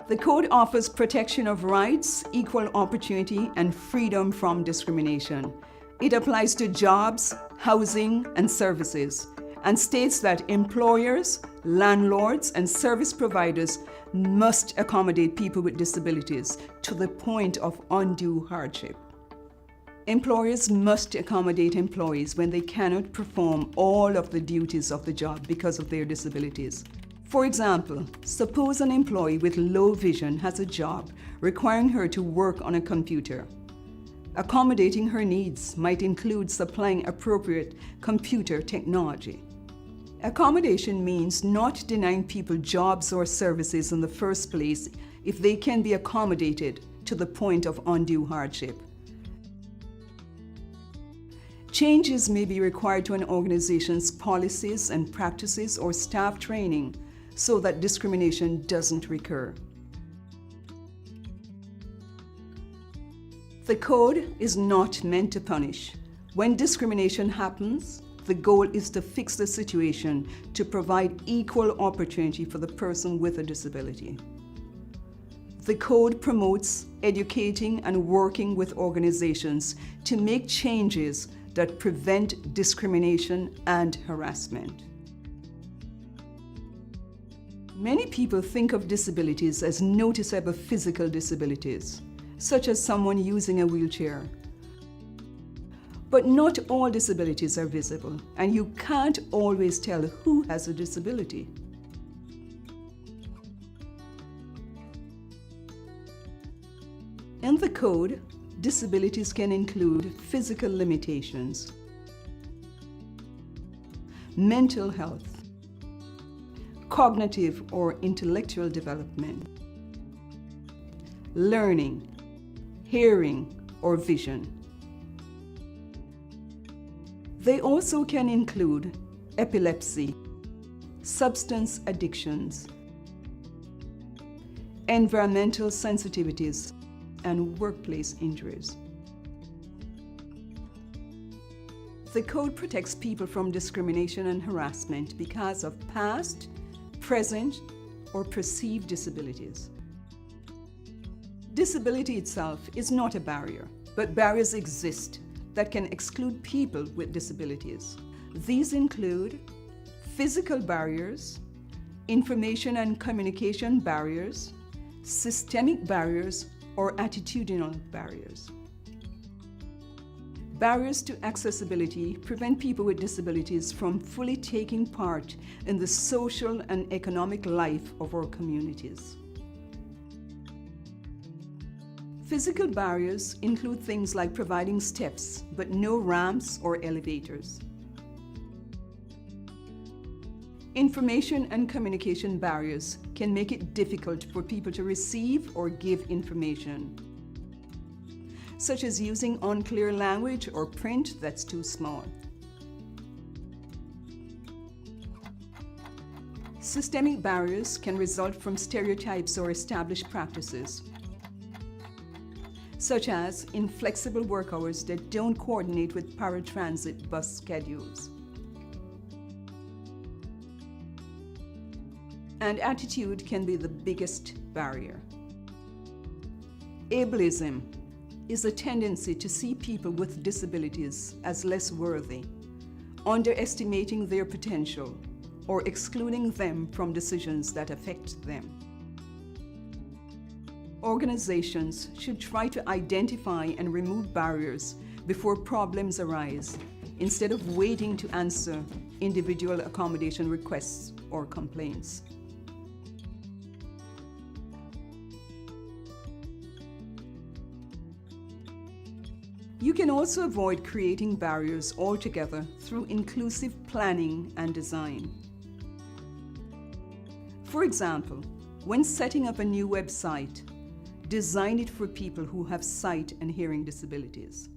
The Code offers protection of rights, equal opportunity, and freedom from discrimination. It applies to jobs, housing, and services, and states that employers, landlords, and service providers must accommodate people with disabilities to the point of undue hardship. Employers must accommodate employees when they cannot perform all of the duties of the job because of their disabilities. For example, suppose an employee with low vision has a job requiring her to work on a computer. Accommodating her needs might include supplying appropriate computer technology. Accommodation means not denying people jobs or services in the first place if they can be accommodated to the point of undue hardship. Changes may be required to an organization's policies and practices or staff training so that discrimination doesn't recur. The Code is not meant to punish. When discrimination happens, the goal is to fix the situation to provide equal opportunity for the person with a disability. The Code promotes educating and working with organizations to make changes that prevent discrimination and harassment. Many people think of disabilities as noticeable physical disabilities, such as someone using a wheelchair. But not all disabilities are visible, and you can't always tell who has a disability. In the Code, disabilities can include physical limitations, mental health, cognitive or intellectual development, learning, hearing, or vision. They also can include epilepsy, substance addictions, environmental sensitivities, and workplace injuries. The Code protects people from discrimination and harassment because of past, present, or perceived disabilities. Disability itself is not a barrier, but barriers exist that can exclude people with disabilities. These include physical barriers, information and communication barriers, systemic barriers, or attitudinal barriers. Barriers to accessibility prevent people with disabilities from fully taking part in the social and economic life of our communities. Physical barriers include things like providing steps, but no ramps or elevators. Information and communication barriers can make it difficult for people to receive or give information, such as using unclear language or print that's too small. Systemic barriers can result from stereotypes or established practices, such as inflexible work hours that don't coordinate with paratransit bus schedules. And attitude can be the biggest barrier. Ableism is a tendency to see people with disabilities as less worthy, underestimating their potential, or excluding them from decisions that affect them. Organizations should try to identify and remove barriers before problems arise, instead of waiting to answer individual accommodation requests or complaints. You can also avoid creating barriers altogether through inclusive planning and design. For example, when setting up a new website, design it for people who have sight and hearing disabilities.